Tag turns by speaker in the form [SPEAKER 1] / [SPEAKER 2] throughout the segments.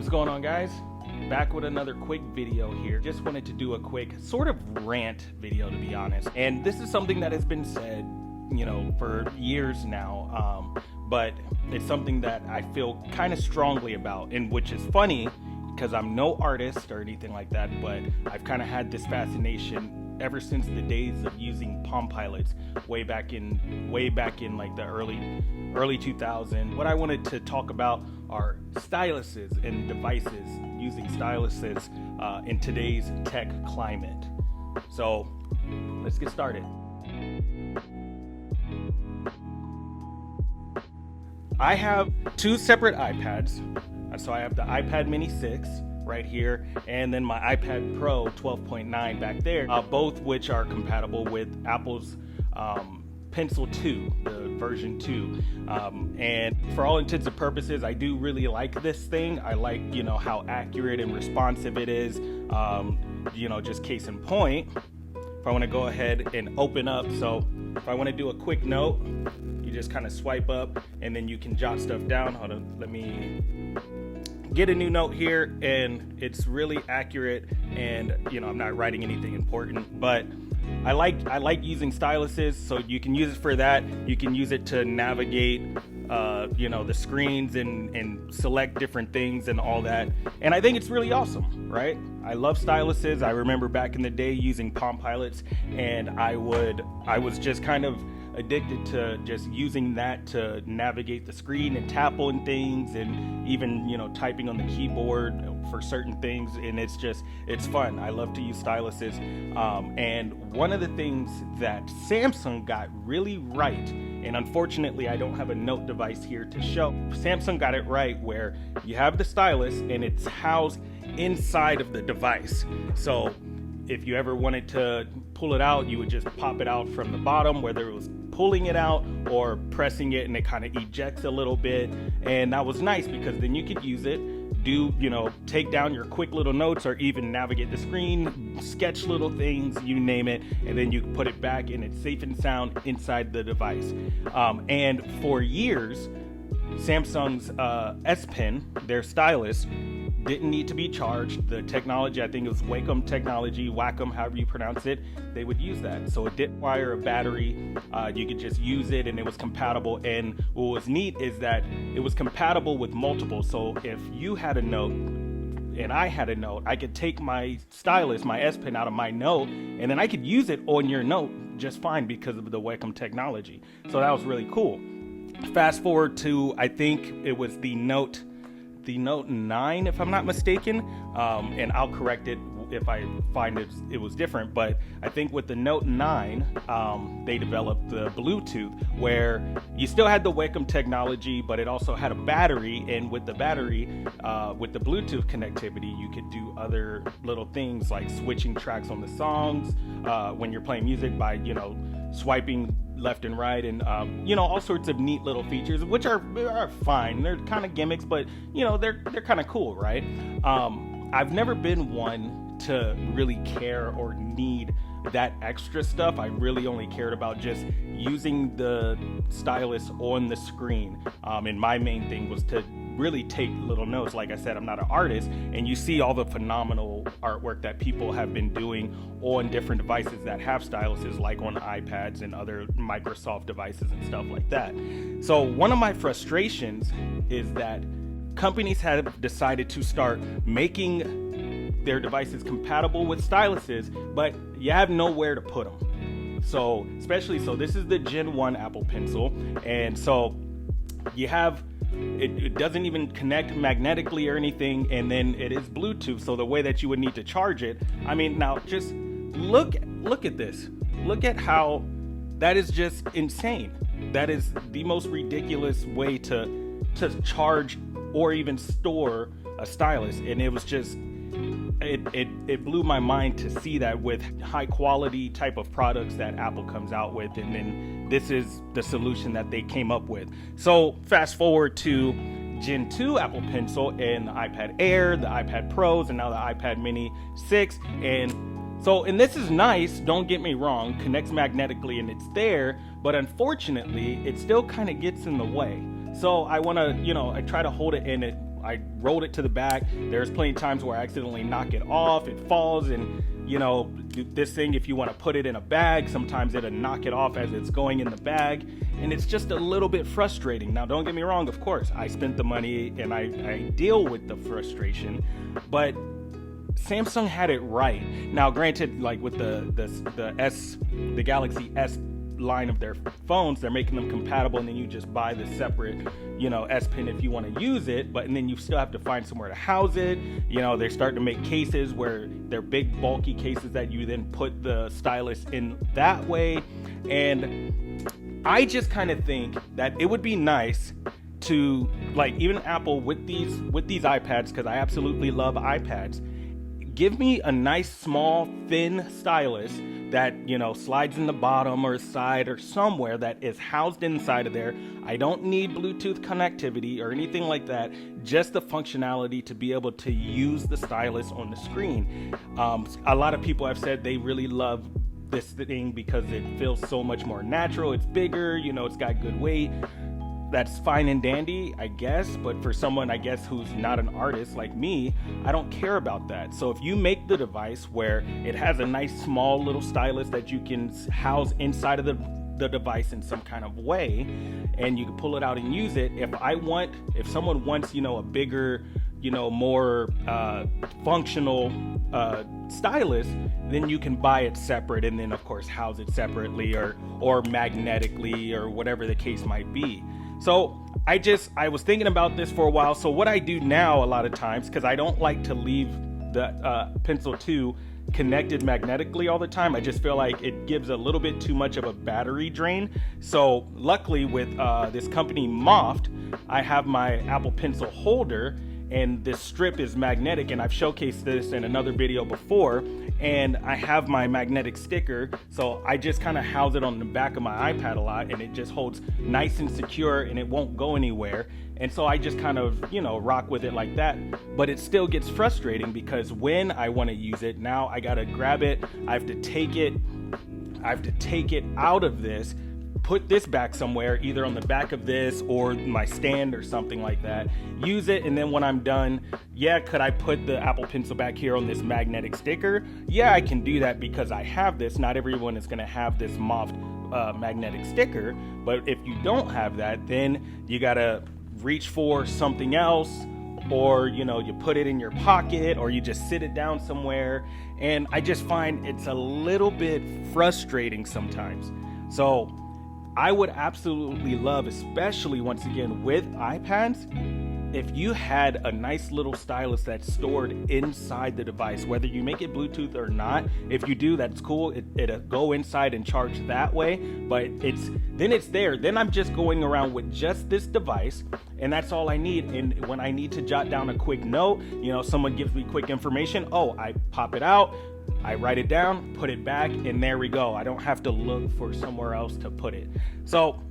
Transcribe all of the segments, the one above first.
[SPEAKER 1] What's going on, guys? Back with another quick video here. Just wanted to do a quick sort of rant video, to be honest. And this is something that has been said, for years now. But it's something that I feel kind of strongly about, and which is funny because I'm no artist or anything like that, but I've kind of had this fascination ever since the days of using Palm Pilots way back in like the early 2000s. What I wanted to talk about are styluses and devices, using styluses in today's tech climate. So let's get started. I have two separate iPads. So I have the iPad mini 6 right here, and then my iPad Pro 12.9 back there, both which are compatible with Apple's Pencil 2, the version 2. And for all intents and purposes, I do really like this thing. I like, how accurate and responsive it is. Just case in point, if I want to go ahead and open up, so if I want to do a quick note, you just kind of swipe up and then you can jot stuff down. Hold on, let me get a new note here, and it's really accurate, and I'm not writing anything important, but I like using styluses. So you can use it for that. You can use it to navigate the screens and select different things and all that, and I think it's really awesome, right? I love styluses. I remember back in the day using Palm Pilots, and I was just kind of addicted to just using that to navigate the screen and tap on things, and even typing on the keyboard for certain things, and it's fun. I love to use styluses, and one of the things that Samsung got really right, and unfortunately I don't have a note device here to show, Samsung got it right where you have the stylus and it's housed inside of the device. So if you ever wanted to pull it out, you would just pop it out from the bottom, whether it was pulling it out or pressing it, and it kind of ejects a little bit. And that was nice because then you could use it, take down your quick little notes, or even navigate the screen, sketch little things, you name it, and then you put it back and it's safe and sound inside the device. And for years, Samsung's S Pen, their stylus, didn't need to be charged. The technology, I think it was Wacom technology, Wacom, however you pronounce it, they would use that. So it didn't require a battery. You could just use it, and it was compatible. And what was neat is that it was compatible with multiple. So if you had a Note and I had a Note, I could take my stylus, my S Pen, out of my Note, and then I could use it on your Note just fine because of the Wacom technology. So that was really cool. Fast forward to, I think it was the Note 9, if I'm not mistaken, and I'll correct it if I find it was different, but I think with the Note 9, they developed the Bluetooth, where you still had the Wacom technology, but it also had a battery, and with the battery, with the Bluetooth connectivity, you could do other little things like switching tracks on the songs, when you're playing music by, swiping left and right, and all sorts of neat little features, which are fine. They're kind of gimmicks, but they're kind of cool, right? I've never been one to really care or need that extra stuff. I really only cared about just using the stylus on the screen, and my main thing was to really take little notes. Like I said, I'm not an artist, and you see all the phenomenal artwork that people have been doing on different devices that have styluses, like on iPads and other Microsoft devices and stuff like that. So one of my frustrations is that companies have decided to start making their devices compatible with styluses, but you have nowhere to put them. So this is the Gen 1 Apple Pencil, and so you have it doesn't even connect magnetically or anything, and then it is Bluetooth, so the way that you would need to charge it, I mean, now just look at this. Look at how that is just insane. That is the most ridiculous way to charge or even store a stylus, and it was just it blew my mind to see that with high quality type of products that Apple comes out with, and then this is the solution that they came up with. So fast forward to Gen 2 Apple Pencil and the iPad Air, the iPad Pros, and now the iPad mini 6. And this is nice, don't get me wrong, connects magnetically and it's there, but unfortunately it still kind of gets in the way. So I want to, I try to hold it in it I rolled it to the back. There's plenty of times where I accidentally knock it off, it falls, and this thing, if you want to put it in a bag, sometimes it'll knock it off as it's going in the bag, and it's just a little bit frustrating. Now, don't get me wrong, of course, I spent the money and I deal with the frustration, but Samsung had it right. Now, granted, like with the Galaxy S line of their phones, they're making them compatible, and then you just buy the separate S Pen if you want to use it, and then you still have to find somewhere to house it. They're starting to make cases where they're big bulky cases that you then put the stylus in that way. And I just kind of think that it would be nice to, like, even Apple with these iPads, because I absolutely love iPads, give me a nice small thin stylus that slides in the bottom or side or somewhere that is housed inside of there. I don't need Bluetooth connectivity or anything like that, just the functionality to be able to use the stylus on the screen. A lot of people have said they really love this thing because it feels so much more natural. It's bigger, it's got good weight. That's fine and dandy, I guess, but for someone, I guess, who's not an artist like me, I don't care about that. So if you make the device where it has a nice small little stylus that you can house inside of the device in some kind of way, and you can pull it out and use it, if someone wants, a bigger, more functional stylus, then you can buy it separate and then of course house it separately or magnetically or whatever the case might be. So I was thinking about this for a while. So what I do now a lot of times, because I don't like to leave the Pencil 2 connected magnetically all the time, I just feel like it gives a little bit too much of a battery drain. So luckily with this company Moft, I have my Apple Pencil holder, and this strip is magnetic, and I've showcased this in another video before, and I have my magnetic sticker, so I just kind of house it on the back of my iPad a lot, and it just holds nice and secure, and it won't go anywhere. And so I just kind of rock with it like that. But it still gets frustrating because when I want to use it, now I gotta grab it, I have to take it out of this, put this back somewhere, either on the back of this or my stand or something like that, use it, and then when I'm done, could I put the Apple Pencil back here on this magnetic sticker? Yeah, I can do that because I have this. Not everyone is going to have this Moft magnetic sticker, but if you don't have that, then you gotta reach for something else, or you put it in your pocket, or you just sit it down somewhere, and I just find it's a little bit frustrating sometimes. So I would absolutely love, especially once again with iPads, if you had a nice little stylus that's stored inside the device, whether you make it Bluetooth or not. If you do, that's cool. It'll go inside and charge that way, but it's there. Then I'm just going around with just this device, and that's all I need. And when I need to jot down a quick note, someone gives me quick information, I pop it out, I write it down, put it back, and there we go. I don't have to look for somewhere else to put it. So,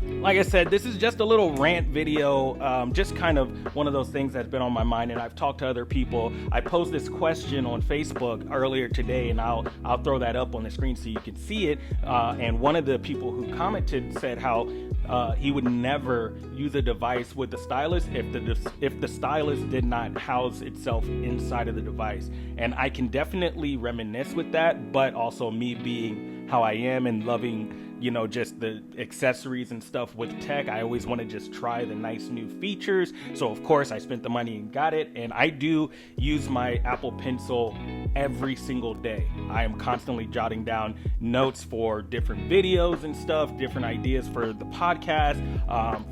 [SPEAKER 1] like I said, this is just a little rant video, just kind of one of those things that's been on my mind, and I've talked to other people. I posed this question on Facebook earlier today, and I'll throw that up on the screen so you can see it. And one of the people who commented said how he would never use a device with the stylus if the stylus did not house itself inside of the device. And I can definitely reminisce with that, but also me being how I am and loving just the accessories and stuff with tech, I always want to just try the nice new features. So of course I spent the money and got it, and I do use my Apple Pencil every single day. I am constantly jotting down notes for different videos and stuff, different ideas for the podcast,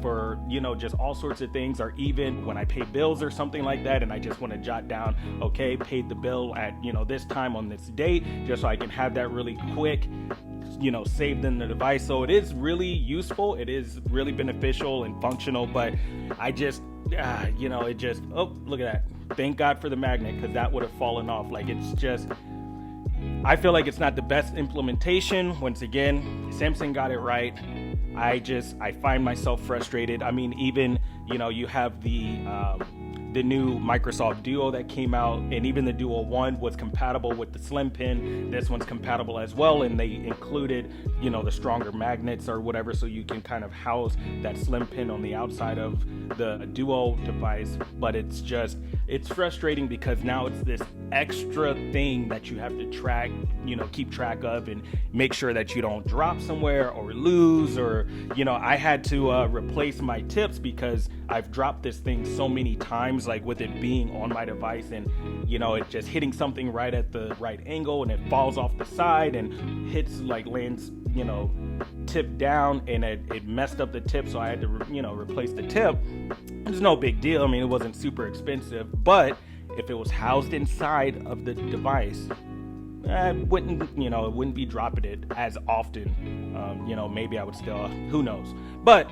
[SPEAKER 1] for just all sorts of things, or even when I pay bills or something like that, and I just want to jot down, okay, paid the bill at this time on this date, just so I can have that really quick saved in the device. So it is really useful, it is really beneficial and functional, but I just look at that, thank God for the magnet, because that would have fallen off. Like, it's just, I feel like it's not the best implementation. Once again, Samsung got it right. I find myself frustrated. I mean, even you have the the new Microsoft Duo that came out, and even the Duo 1 was compatible with the slim pin. This one's compatible as well, and they included, you know, the stronger magnets or whatever, so you can kind of house that slim pin on the outside of the Duo device. But it's frustrating because now it's this extra thing that you have to track, you know, keep track of and make sure that you don't drop somewhere or lose, or, you know, I had to replace my tips because I've dropped this thing so many times, like with it being on my device, and, you know, it just hitting something right at the right angle, and it falls off the side and hits, like, lands, you know, tip down, and it messed up the tip, so I had to, you know, replace the tip. It's no big deal. I mean, it wasn't super expensive, but if it was housed inside of the device, I wouldn't, you know, it wouldn't be dropping it as often. You know, maybe I would still, who knows. But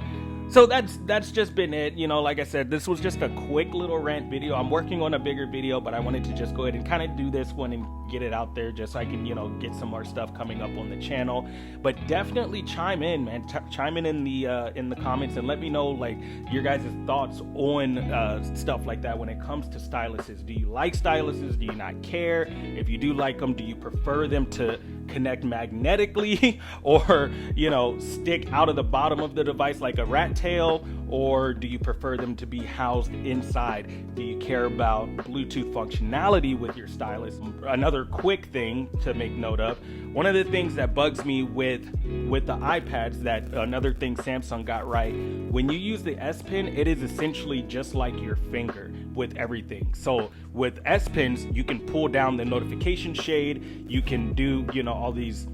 [SPEAKER 1] so that's just been it. You know, like I said, this was just a quick little rant video. I'm working on a bigger video, but I wanted to just go ahead and kind of do this one and get it out there just so I can, you know, get some more stuff coming up on the channel. But definitely chime in, man. Chime in the comments and let me know, like, your guys' thoughts on stuff like that when it comes to styluses. Do you like styluses? Do you not care? If you do like them, do you prefer them to connect magnetically or, you know, stick out of the bottom of the device like a rat tail, or do you prefer them to be housed inside? Do you care about Bluetooth functionality with your stylus? Another quick thing to make note of, one of the things that bugs me with the iPads, that another thing Samsung got right, when you use the S Pen, it is essentially just like your finger with everything. So with S Pens, you can pull down the notification shade, you can do, you know, all these,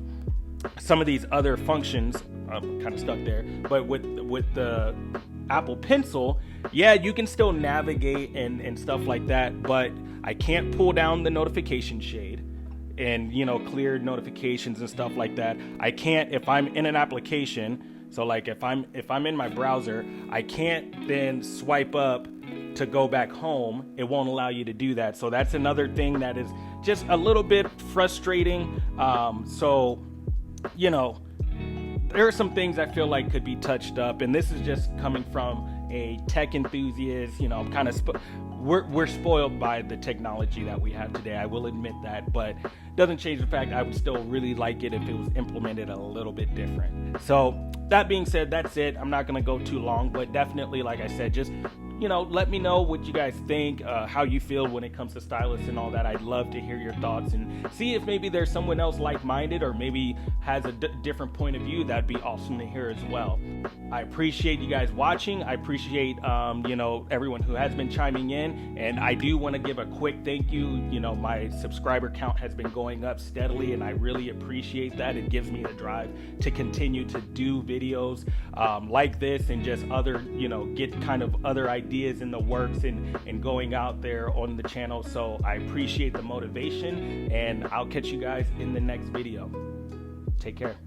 [SPEAKER 1] some of these other functions. I'm kind of stuck there, but with the Apple Pencil, yeah, you can still navigate and stuff like that, but I can't pull down the notification shade and, you know, clear notifications and stuff like that. I can't, if I'm in an application, so like if I'm in my browser, I can't then swipe up to go back home. It won't allow you to do that. So that's another thing that is just a little bit frustrating. So, you know, there are some things I feel like could be touched up, and this is just coming from a tech enthusiast. You know, I'm kind of we're spoiled by the technology that we have today. I will admit that, but doesn't change the fact I would still really like it if it was implemented a little bit different. So that being said, that's it. I'm not going to go too long, but definitely, like I said, just, you know, let me know what you guys think, how you feel when it comes to stylus and all that. I'd love to hear your thoughts and see if maybe there's someone else like-minded or maybe has a different point of view. That'd be awesome to hear as well. I appreciate you guys watching. I appreciate, you know, everyone who has been chiming in, and I do want to give a quick thank you. You know, my subscriber count has been going up steadily, and I really appreciate that. It gives me the drive to continue to do videos like this and just other, you know, get kind of other ideas in the works and going out there on the channel. So I appreciate the motivation, and I'll catch you guys in the next video. Take care.